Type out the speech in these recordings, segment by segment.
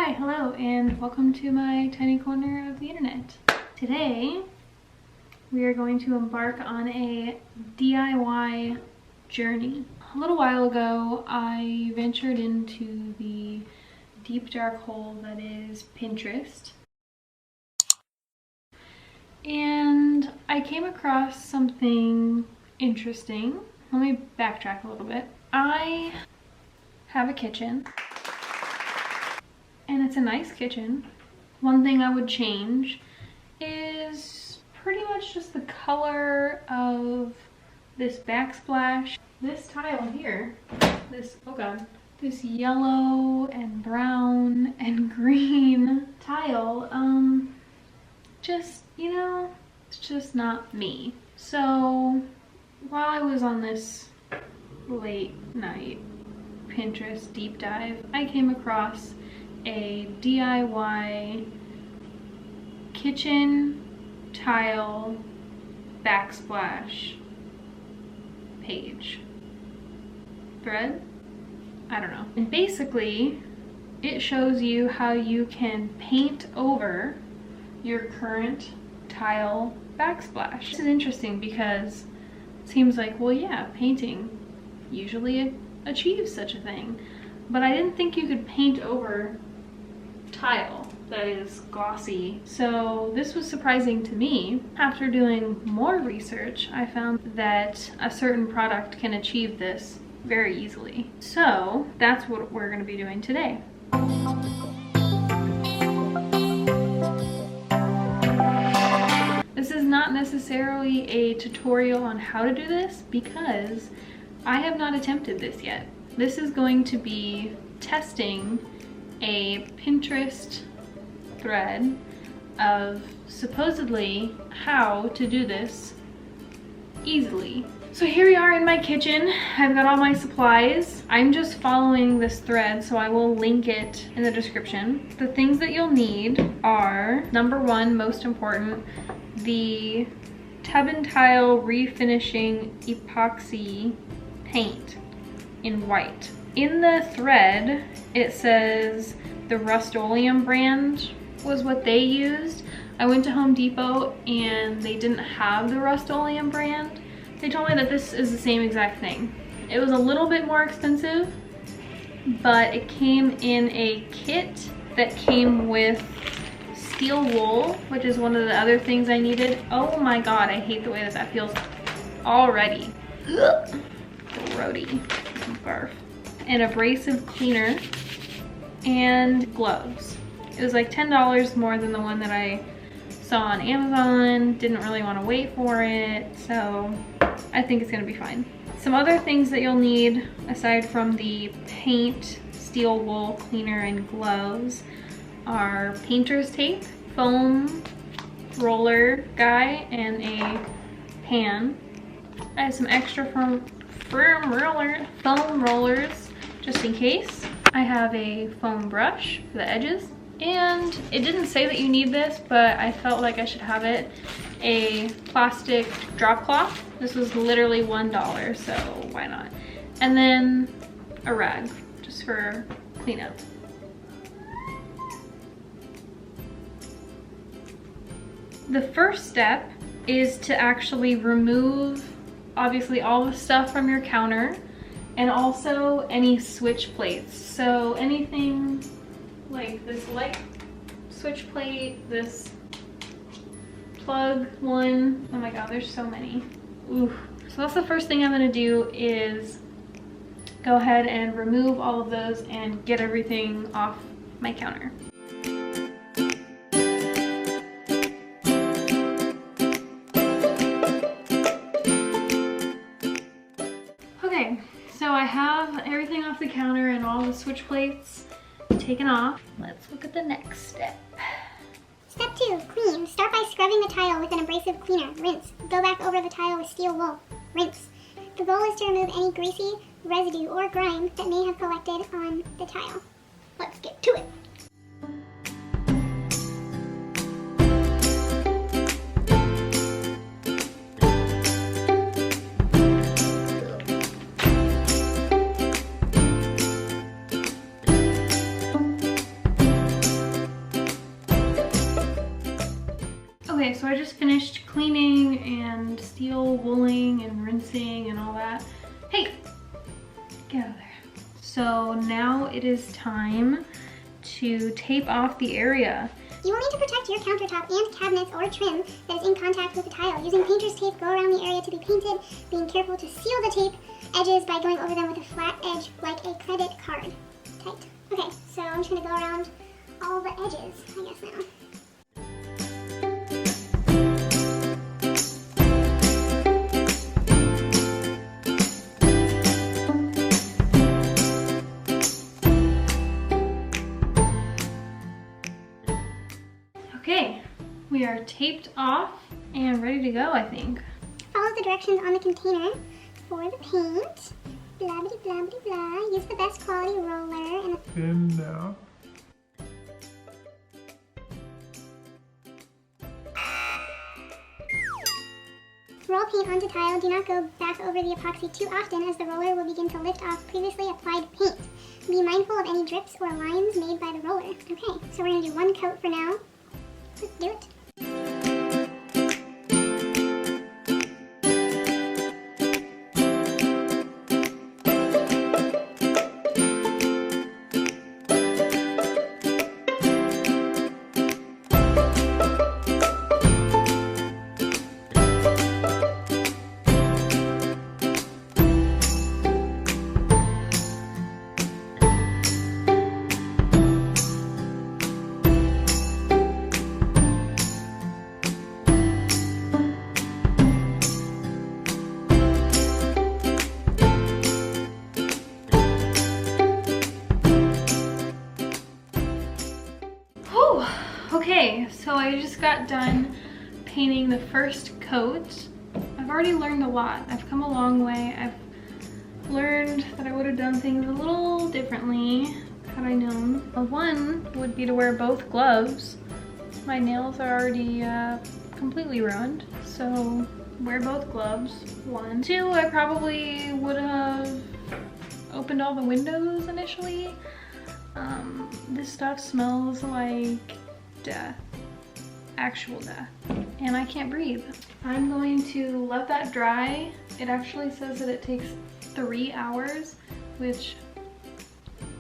Hi, hello, and welcome to my tiny corner of the internet. Today, we are going to embark on a DIY journey. A little while ago, I ventured into the deep dark hole that is Pinterest. And I came across something interesting. Let me backtrack a little bit. I have a kitchen. And it's a nice kitchen. One thing I would change is pretty much just the color of this backsplash. This tile here, this yellow and brown and green tile, it's just not me. So while I was on this late night Pinterest deep dive, I came across a DIY kitchen tile backsplash page thread. I don't know. And basically it shows you how you can paint over your current tile backsplash. This is interesting because it seems like, well, yeah, painting usually achieves such a thing, but I didn't think you could paint over tile that is glossy. So this was surprising to me. After doing more research, I found that a certain product can achieve this very easily. So that's what we're going to be doing today. This is not necessarily a tutorial on how to do this because I have not attempted this yet. This is going to be testing a Pinterest thread of supposedly how to do this easily. So here we are in my kitchen. I've got all my supplies. I'm just following this thread, so I will link it in the description. The things that you'll need are, number one, most important, the Tub and Tile Refinishing Epoxy paint in white. In the thread, it says the Rust-Oleum brand was what they used. I went to Home Depot and they didn't have the Rust-Oleum brand. They told me that this is the same exact thing. It was a little bit more expensive, but it came in a kit that came with steel wool, which is one of the other things I needed. Oh my god, I hate the way that feels already. Grody. Barf. An abrasive cleaner and gloves. It was like $10 more than the one that I saw on Amazon. Didn't really want to wait for it, so I think it's gonna be fine. Some other things that you'll need aside from the paint, steel wool cleaner, and gloves are painter's tape, foam roller guy, and a pan. I have some extra foam rollers just in case. I have a foam brush for the edges, and it didn't say that you need this, but I felt like I should have it. A plastic drop cloth. This was literally $1, so why not? And then a rag just for cleanup. The first step is to actually remove obviously all the stuff from your counter and also any switch plates. So anything like this light switch plate, this plug one. Oh my god, there's so many. Ooh. So that's the first thing I'm gonna do is go ahead and remove all of those and get everything off my counter. Okay, so I have everything off the counter and all the switch plates taken off. Let's look at the next step. Step 2, clean. Start by scrubbing the tile with an abrasive cleaner. Rinse. Go back over the tile with steel wool. Rinse. The goal is to remove any greasy residue or grime that may have collected on the tile. Let's get to it. just finished cleaning and steel wooling and rinsing and all that. Hey, get out of there. So now it is time to tape off the area. You will need to protect your countertop and cabinets or trim that is in contact with the tile. Using painter's tape, go around the area to be painted, being careful to seal the tape edges by going over them with a flat edge like a credit card. Tight. Okay, so I'm just going to go around all the edges, I guess now. Okay, we are taped off and ready to go, I think. Follow the directions on the container for the paint. Blah, blah, blah, blah, blah. Use the best quality roller and a thin now. roll paint onto tile. Do not go back over the epoxy too often as the roller will begin to lift off previously applied paint. Be mindful of any drips or lines made by the roller. Okay, so we're going to do one coat for now. Let's do it. Okay, so I just got done painting the first coat. I've already learned a lot. I've come a long way. I've learned that I would have done things a little differently had I known. One would be to wear both gloves. My nails are already completely ruined, so wear both gloves. One. Two, I probably would have opened all the windows initially. This stuff smells like death, actual death, and I can't breathe. I'm going to let that dry. It actually says that it takes 3 hours, which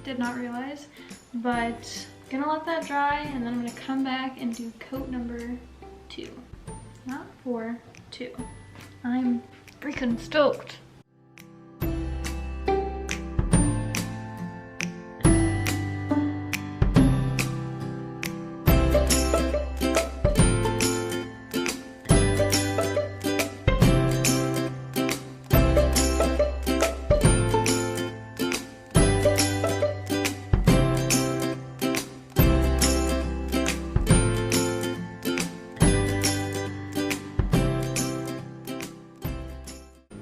did not realize, but I'm gonna let that dry and then I'm gonna come back and do coat number 2. Not 4, 2. I'm freaking stoked.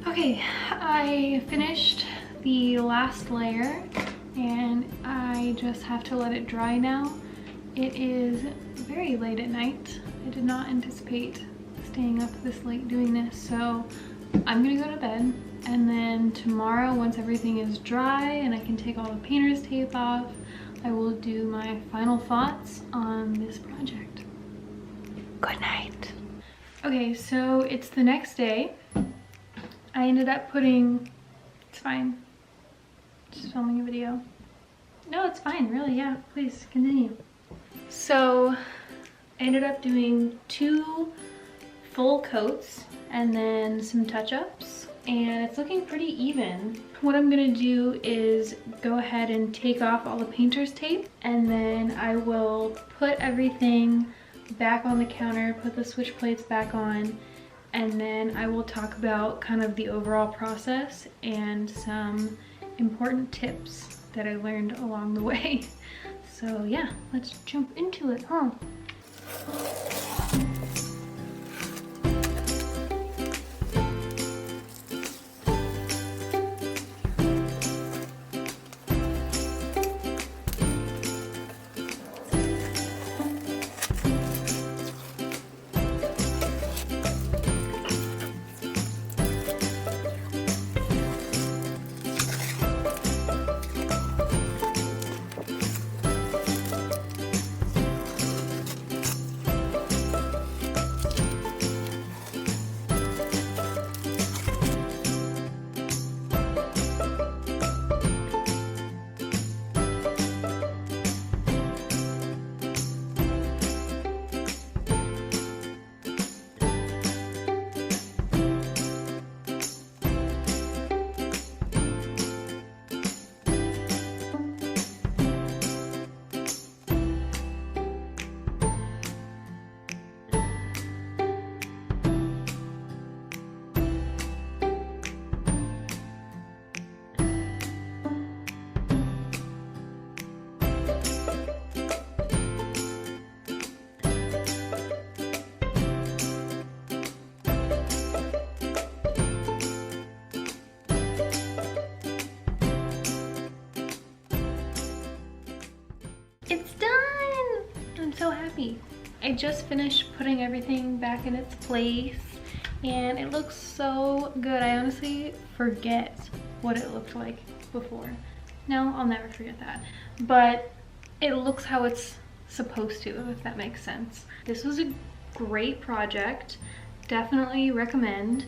Okay, I finished the last layer and I just have to let it dry now. It is very late at night. I did not anticipate staying up this late doing this, so I'm gonna go to bed, and then tomorrow, once everything is dry and I can take all the painter's tape off, I will do my final thoughts on this project. Good night. Okay, so it's the next day. I ended up putting, it's fine, just filming a video. No, it's fine, really, yeah, please continue. So I ended up doing 2 full coats and then some touch-ups, and it's looking pretty even. What I'm gonna do is go ahead and take off all the painter's tape, and then I will put everything back on the counter, put the switch plates back on, and then I will talk about kind of the overall process and some important tips that I learned along the way. So yeah, let's jump into it, huh? so happy. I just finished putting everything back in its place and it looks so good. I honestly forget what it looked like before. No, I'll never forget that. But it looks how it's supposed to, if that makes sense. This was a great project. Definitely recommend.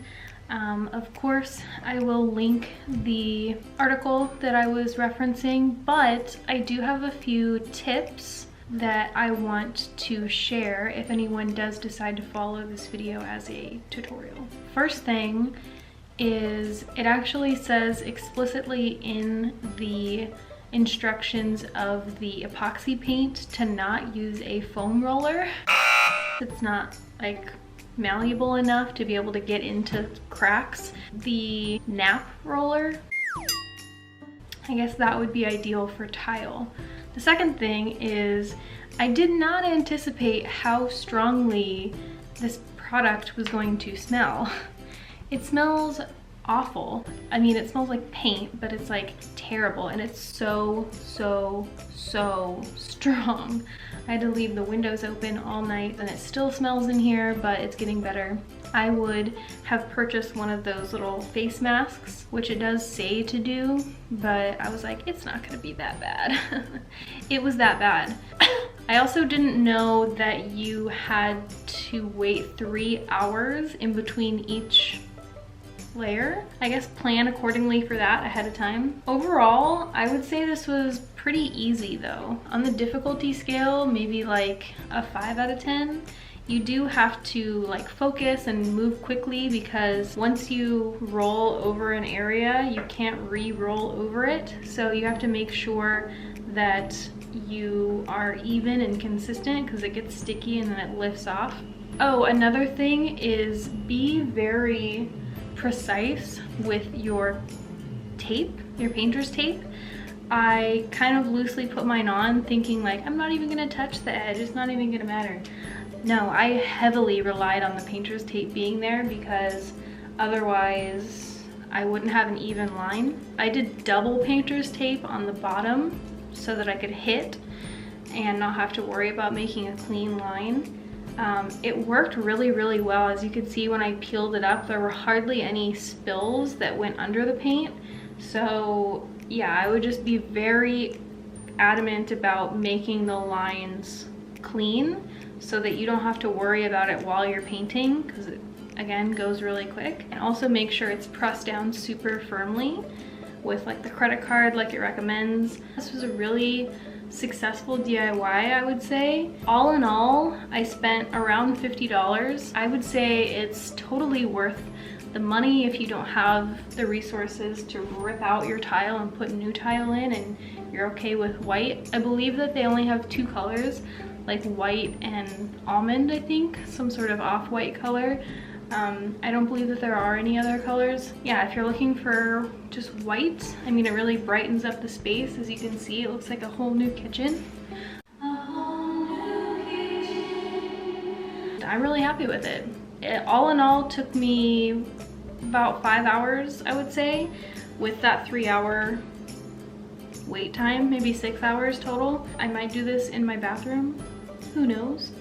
Of course, I will link the article that I was referencing, but I do have a few tips that I want to share if anyone does decide to follow this video as a tutorial. First thing is it actually says explicitly in the instructions of the epoxy paint to not use a foam roller. It's not like malleable enough to be able to get into cracks. The nap roller, I guess that would be ideal for tile. The second thing is I did not anticipate how strongly this product was going to smell. It smells awful. I mean, it smells like paint, but it's like terrible, and it's so strong. I had to leave the windows open all night and it still smells in here, but it's getting better. I would have purchased one of those little face masks, which it does say to do, but I was like, it's not gonna be that bad. It was that bad. I also didn't know that you had to wait 3 hours in between each layer. I guess plan accordingly for that ahead of time. Overall, I would say this was pretty easy though. On the difficulty scale, maybe like a 5 out of 10. You do have to like focus and move quickly because once you roll over an area, you can't re-roll over it. So you have to make sure that you are even and consistent because it gets sticky and then it lifts off. Oh, another thing is be very precise with your tape, your painter's tape. I kind of loosely put mine on thinking like, I'm not even gonna touch the edge, it's not even gonna matter. No, I heavily relied on the painter's tape being there because otherwise I wouldn't have an even line. I did double painter's tape on the bottom so that I could hit and not have to worry about making a clean line. It worked really well. As you could see when I peeled it up, there were hardly any spills that went under the paint. So yeah, I would just be very adamant about making the lines clean so that you don't have to worry about it while you're painting, because it again goes really quick. And also make sure it's pressed down super firmly with like the credit card like it recommends. This was a really successful DIY, I would say. All in all, I spent around $50. I would say it's totally worth the money if you don't have the resources to rip out your tile and put new tile in and you're okay with white. I believe that they only have 2 colors, like white and almond, I think, some sort of off-white color. I don't believe that there are any other colors. Yeah, if you're looking for just white, I mean, it really brightens up the space. As you can see, it looks like a whole new kitchen. I'm really happy with it. It all in all took me about 5 hours, I would say, with that 3-hour wait time, maybe 6 hours total. I might do this in my bathroom, who knows?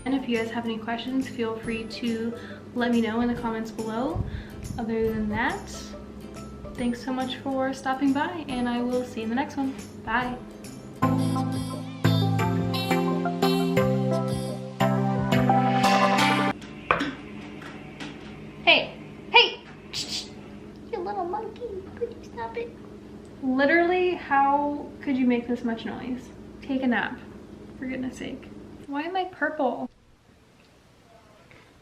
And if you guys have any questions, feel free to let me know in the comments below. Other than that, thanks so much for stopping by, and I will see you in the next one. Bye. Hey, you little monkey, could you stop it? Literally, how could you make this much noise? Take a nap, for goodness sake. Why am I purple?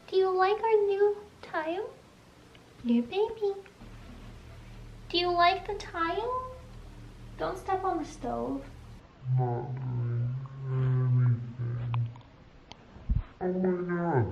Do you like our new tile? Yeah, baby. Do you like the tile? Don't step on the stove. Not doing anything. Oh my god.